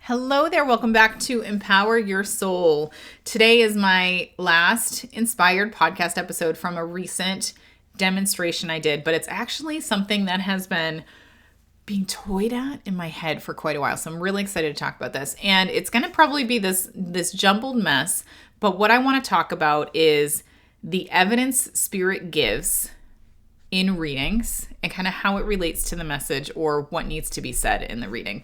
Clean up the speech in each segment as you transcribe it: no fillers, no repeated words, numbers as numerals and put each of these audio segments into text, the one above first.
Hello there. Welcome back to Empower Your Soul. Today is my last inspired podcast episode from a recent demonstration I did, but it's actually something that has been being toyed at in my head for quite a while. So I'm really excited to talk about this. And it's going to probably be this jumbled mess, but what I want to talk about is the evidence spirit gives in readings and kind of how it relates to the message or what needs to be said in the reading.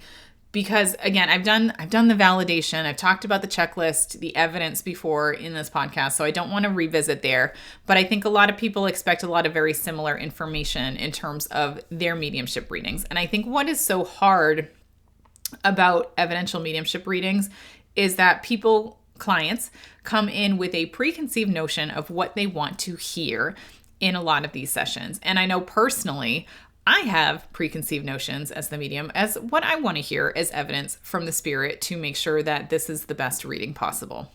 Because again, I've done the validation. I've talked about the checklist, the evidence before in this podcast, so I don't want to revisit there. But I think a lot of people expect a lot of very similar information in terms of their mediumship readings. And I think what is so hard about evidential mediumship readings is that clients come in with a preconceived notion of what they want to hear in a lot of these sessions. And I know personally, I have preconceived notions as the medium as what I want to hear as evidence from the spirit to make sure that this is the best reading possible.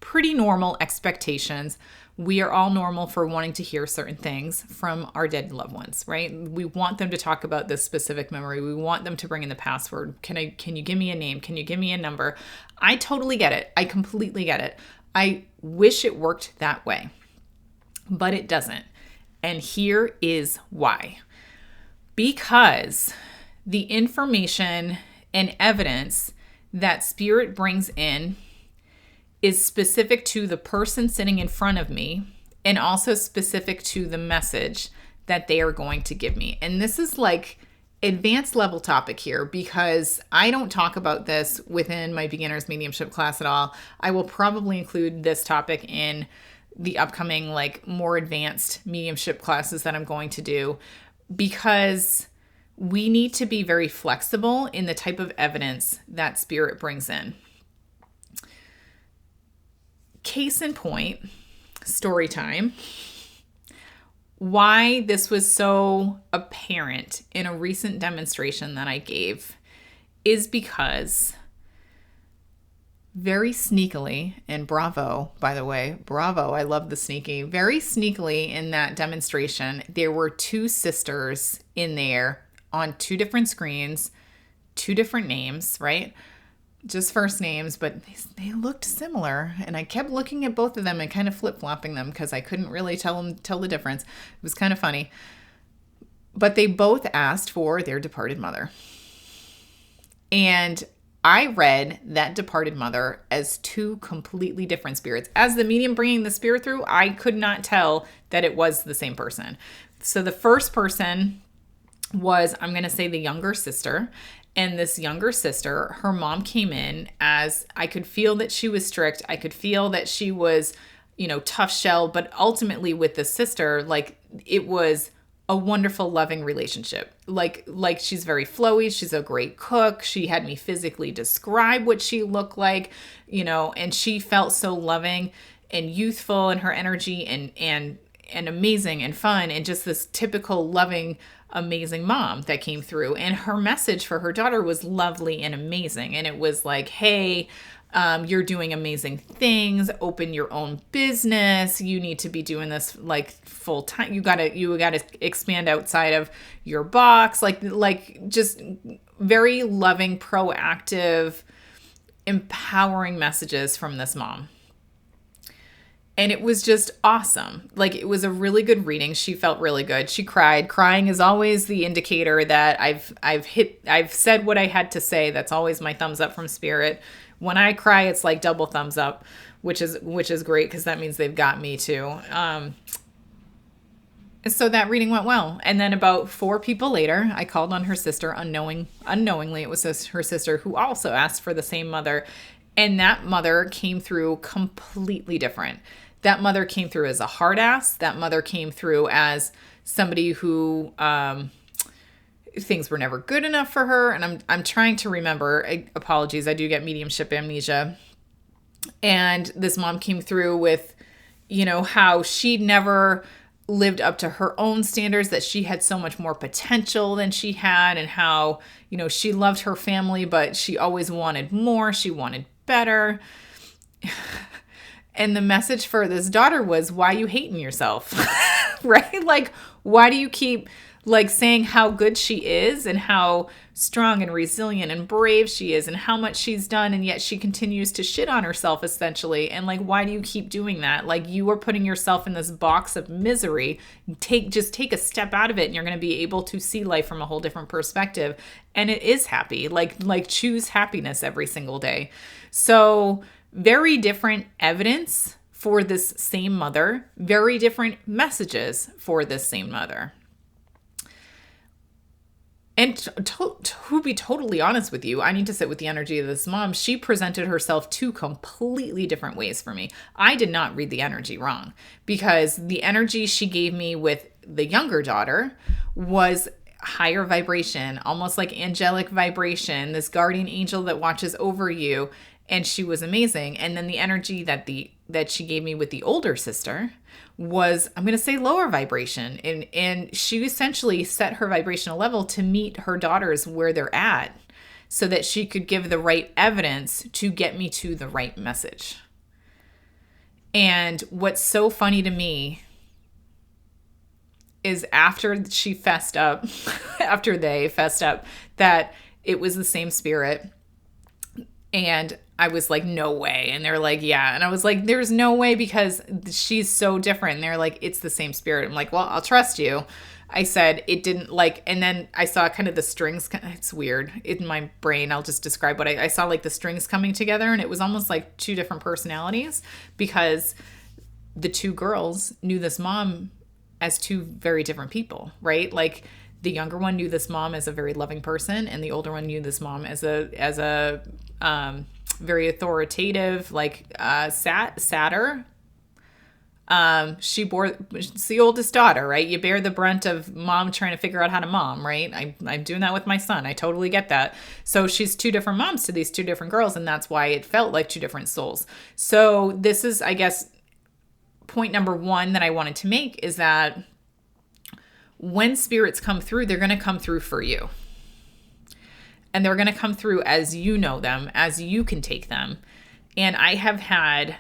Pretty normal expectations. We are all normal for wanting to hear certain things from our dead loved ones, right? We want them to talk about this specific memory. We want them to bring in the password. Can you give me a name? Can you give me a number? I totally get it. I completely get it. I wish it worked that way, but it doesn't. And here is why. Because the information and evidence that spirit brings in is specific to the person sitting in front of me and also specific to the message that they are going to give me. And this is like advanced level topic here because I don't talk about this within my beginner's mediumship class at all. I will probably include this topic in the upcoming more advanced mediumship classes that I'm going to do, because we need to be very flexible in the type of evidence that spirit brings in. Case in point, story time. Why this was so apparent in a recent demonstration that I gave is because very sneakily, and bravo, by the way, bravo, I love the sneaky, very sneakily in that demonstration, there were two sisters in there on two different screens, two different names, right? Just first names, but they looked similar. And I kept looking at both of them and kind of flip-flopping them because I couldn't really tell the difference. It was kind of funny. But they both asked for their departed mother. And I read that departed mother as two completely different spirits. As the medium bringing the spirit through, I could not tell that it was the same person. So the first person was, I'm going to say, the younger sister. And this younger sister, her mom came in as, I could feel that she was strict. I could feel that she was, tough shell. But ultimately with the sister, it was a wonderful, loving relationship. Like she's very flowy. She's a great cook. She had me physically describe what she looked like, and she felt so loving and youthful in her energy and amazing and fun and just this typical loving, amazing mom that came through. And her message for her daughter was lovely and amazing. And it was like, hey, you're doing amazing things. Open your own business. You need to be doing this full time. You gotta expand outside of your box. Just very loving, proactive, empowering messages from this mom. And it was just awesome. It was a really good reading. She felt really good. She cried. Crying is always the indicator that I've said what I had to say. That's always my thumbs up from spirit. When I cry, it's like double thumbs up, which is great because that means they've got me too. So that reading went well. And then about 4 people later, I called on her sister unknowingly. It was her sister who also asked for the same mother. And that mother came through completely different. That mother came through as a hard ass. That mother came through as somebody who things were never good enough for her. And I'm trying to remember. Apologies, I do get mediumship amnesia. And this mom came through with, how she'd never lived up to her own standards, that she had so much more potential than she had, and how, she loved her family, but she always wanted more. She wanted better. And the message for this daughter was, why are you hating yourself? Right? Why do you keep like saying how good she is and how strong and resilient and brave she is and how much she's done, and yet she continues to shit on herself essentially. And like, why do you keep doing that? Like, you are putting yourself in this box of misery. Just take a step out of it and you're going to be able to see life from a whole different perspective. And it is happy. Like choose happiness every single day. So very different evidence for this same mother, very different messages for this same mother. And to be totally honest with you, I need to sit with the energy of this mom. She presented herself two completely different ways for me. I did not read the energy wrong, because the energy she gave me with the younger daughter was higher vibration, almost like angelic vibration, this guardian angel that watches over you. And she was amazing. And then the energy that she gave me with the older sister was, I'm going to say, lower vibration. And she essentially set her vibrational level to meet her daughters where they're at, so that she could give the right evidence to get me to the right message. And what's so funny to me is after she fessed up, after they fessed up, that it was the same spirit. And I was like, no way. And they're like, yeah. And I was like, there's no way, because she's so different. And they're like, it's the same spirit. I'm like, well, I'll trust you. I said it didn't like, and then I saw kind of the strings. It's weird in my brain. I'll just describe what I saw, like the strings coming together. And it was almost like two different personalities, because the two girls knew this mom as two very different people, right? Like, the younger one knew this mom as a very loving person, and the older one knew this mom as a very authoritative, like satyr. It's the oldest daughter, right? You bear the brunt of mom trying to figure out how to mom, right? I'm doing that with my son. I totally get that. So she's two different moms to these two different girls, and that's why it felt like two different souls. So this is, I guess, point number one that I wanted to make, is that when spirits come through, they're going to come through for you. And they're going to come through as you know them, as you can take them. And I have had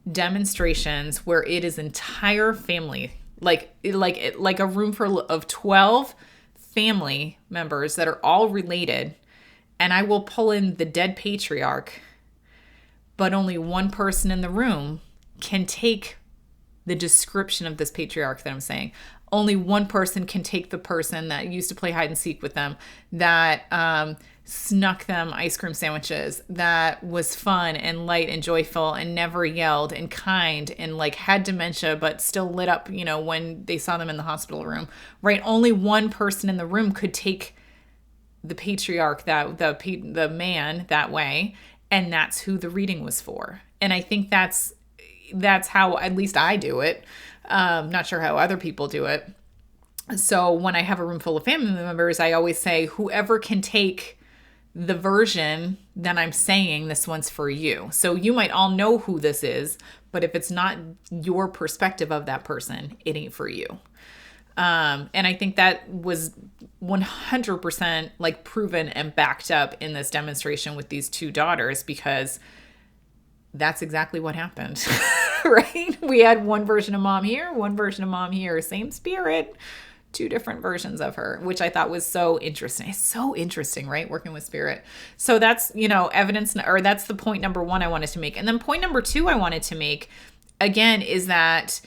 demonstrations where it is entire family, like a room of 12 family members that are all related. And I will pull in the dead patriarch, but only one person in the room can take the description of this patriarch that I'm saying. Only one person can take the person that used to play hide and seek with them, that snuck them ice cream sandwiches, that was fun and light and joyful and never yelled and kind and like had dementia but still lit up, when they saw them in the hospital room, right? Only one person in the room could take the patriarch, the man, that way, and that's who the reading was for. And I think that's how at least I do it. Not sure how other people do it. So when I have a room full of family members, I always say, whoever can take the version that I'm saying, this one's for you. So you might all know who this is, but if it's not your perspective of that person, it ain't for you. And I think that was 100% like proven and backed up in this demonstration with these two daughters, because that's exactly what happened. Right? We had one version of mom here, one version of mom here, same spirit, two different versions of her, which I thought was so interesting. It's so interesting, right? Working with spirit. So that's, evidence, or that's the point number one I wanted to make. And then point number two I wanted to make, again, is that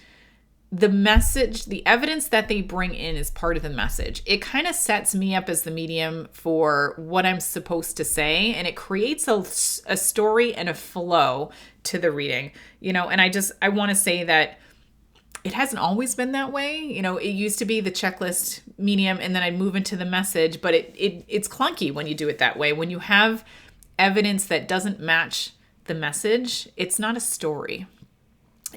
the message, the evidence that they bring in is part of the message. It kind of sets me up as the medium for what I'm supposed to say, and it creates a story and a flow to the reading, and I want to say that it hasn't always been that way. It used to be the checklist medium, and then I'd move into the message, but it's clunky when you do it that way. When you have evidence that doesn't match the message, it's not a story.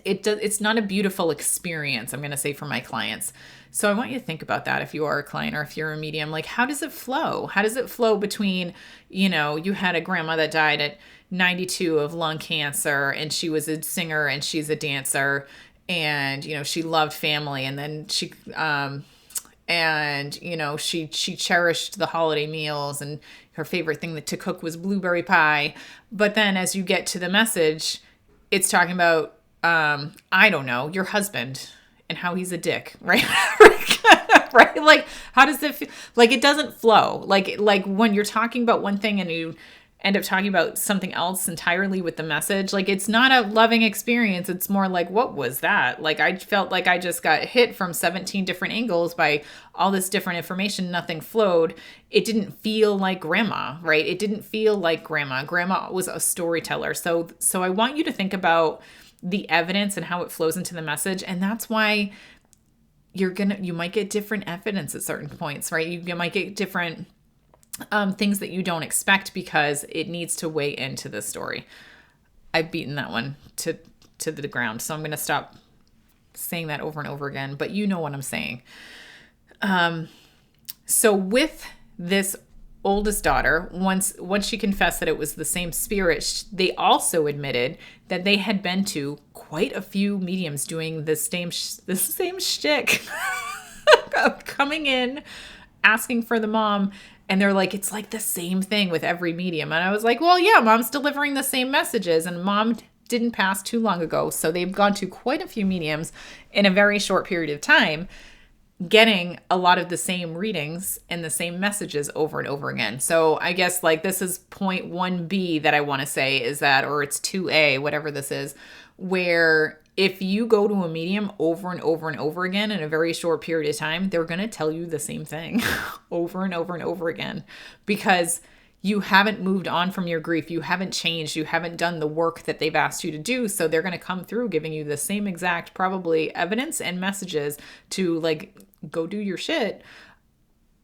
It's not a beautiful experience, I'm going to say, for my clients. So I want you to think about that if you are a client or if you're a medium. Like, how does it flow? How does it flow between, you had a grandma that died at 92 of lung cancer, and she was a singer and she's a dancer, and, she loved family, and then she cherished the holiday meals, and her favorite thing to cook was blueberry pie. But then as you get to the message, it's talking about, I don't know, your husband and how he's a dick, right? Right? Like, how does it feel? Like, it doesn't flow. Like when you're talking about one thing and you end up talking about something else entirely with the message, like, it's not a loving experience. It's more like, what was that? Like, I felt like I just got hit from 17 different angles by all this different information. Nothing flowed. It didn't feel like grandma, right? It didn't feel like grandma. Grandma was a storyteller. So I want you to think about the evidence and how it flows into the message. And that's why you might get different evidence at certain points, right? You might get different things that you don't expect because it needs to weigh into the story. I've beaten that one to the ground, so I'm going to stop saying that over and over again, but you know what I'm saying. So with this oldest daughter, once she confessed that it was the same spirit, they also admitted that they had been to quite a few mediums doing the same shtick, coming in, asking for the mom. And they're like, it's like the same thing with every medium. And I was like, well, yeah, mom's delivering the same messages. And mom didn't pass too long ago. So they've gone to quite a few mediums in a very short period of time, getting a lot of the same readings and the same messages over and over again. So I guess like this is point 1B that I want to say is that, or it's 2A, whatever this is, where if you go to a medium over and over and over again in a very short period of time, they're going to tell you the same thing over and over and over again because you haven't moved on from your grief. You haven't changed. You haven't done the work that they've asked you to do. So they're going to come through giving you the same exact probably evidence and messages to like go do your shit.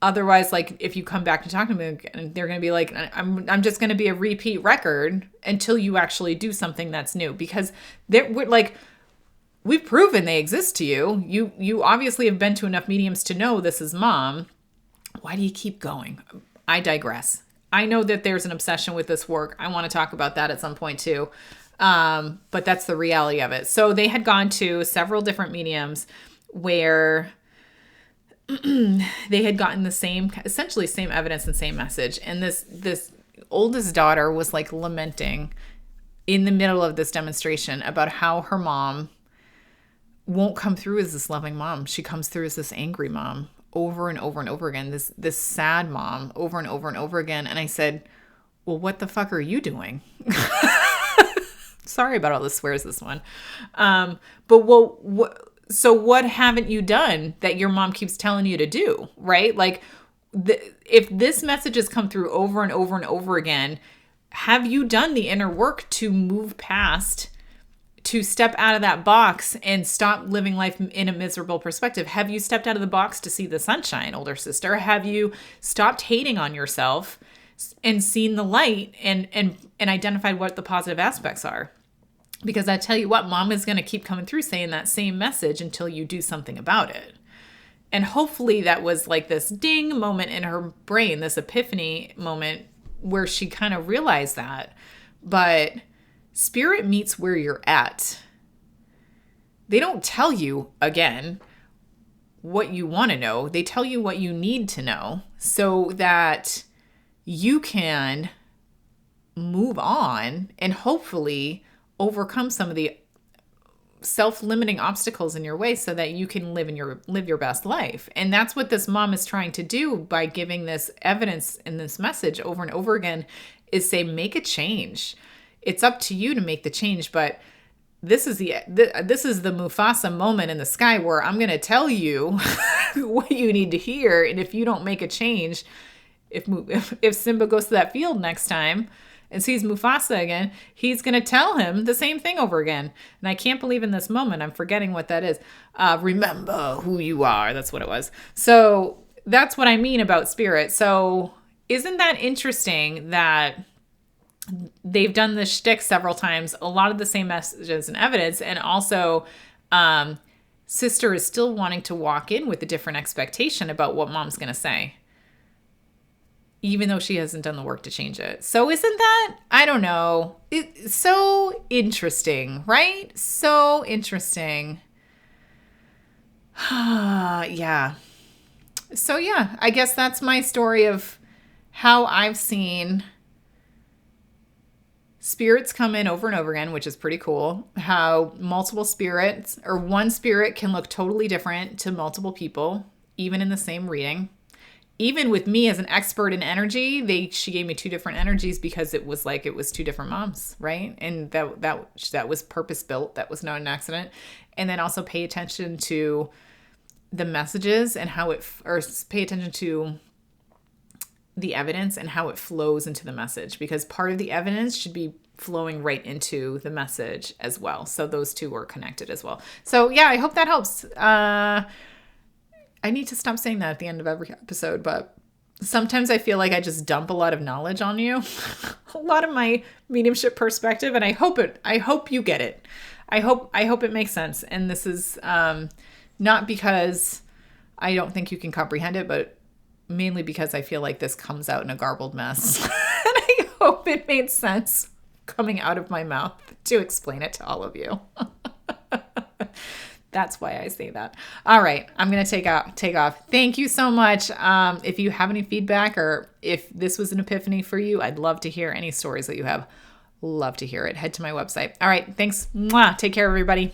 Otherwise, like if you come back to talk to them, they're going to be like, I'm just going to be a repeat record until you actually do something that's new because we're like, we've proven they exist to you. You obviously have been to enough mediums to know this is mom. Why do you keep going? I digress. I know that there's an obsession with this work. I want to talk about that at some point too. But that's the reality of it. So they had gone to several different mediums where they had gotten the same, essentially same evidence and same message. And this oldest daughter was like lamenting in the middle of this demonstration about how her mom won't come through as this loving mom. She comes through as this angry mom over and over and over again, this sad mom over and over and over again. And I said, well, what the fuck are you doing? Sorry about all the swears this one. So what haven't you done that your mom keeps telling you to do, right? Like if this message has come through over and over and over again, have you done the inner work to move past, to step out of that box and stop living life in a miserable perspective? Have you stepped out of the box to see the sunshine, older sister? Have you stopped hating on yourself and seen the light and identified what the positive aspects are? Because I tell you what, mom is going to keep coming through saying that same message until you do something about it. And hopefully that was like this ding moment in her brain, this epiphany moment where she kind of realized that. But spirit meets where you're at. They don't tell you, again, what you want to know. They tell you what you need to know so that you can move on and hopefully overcome some of the self-limiting obstacles in your way so that you can live your best life. And that's what this mom is trying to do by giving this evidence and this message over and over again, is say, make a change. It's up to you to make the change, but this is the Mufasa moment in the sky where I'm going to tell you what you need to hear. And if you don't make a change, if Simba goes to that field next time and sees Mufasa again, he's going to tell him the same thing over again. And I can't believe in this moment, I'm forgetting what that is. Remember who you are. That's what it was. So that's what I mean about spirit. So isn't that interesting that they've done this shtick several times, a lot of the same messages and evidence, and also sister is still wanting to walk in with a different expectation about what mom's going to say, even though she hasn't done the work to change it. So isn't that, I don't know, it's so interesting, right? So interesting. Yeah. So yeah, I guess that's my story of how I've seen spirits come in over and over again, which is pretty cool. How multiple spirits or one spirit can look totally different to multiple people. even in the same reading. Even with me as an expert in energy, she gave me two different energies because it was two different moms, right? And that was purpose built. That was not an accident. And then also pay attention to the messages and pay attention to the evidence and how it flows into the message, because part of the evidence should be flowing right into the message as well. So those two were connected as well. So yeah, I hope that helps. I need to stop saying that at the end of every episode, but sometimes I feel like I just dump a lot of knowledge on you, a lot of my mediumship perspective, and I hope you get it. I hope it makes sense. And this is not because I don't think you can comprehend it, but mainly because I feel like this comes out in a garbled mess. And I hope it made sense coming out of my mouth to explain it to all of you. That's why I say that. All right. I'm going to take off. Thank you so much. If you have any feedback or if this was an epiphany for you, I'd love to hear any stories that you have. Love to hear it. Head to my website. All right. Thanks. Mwah. Take care, everybody.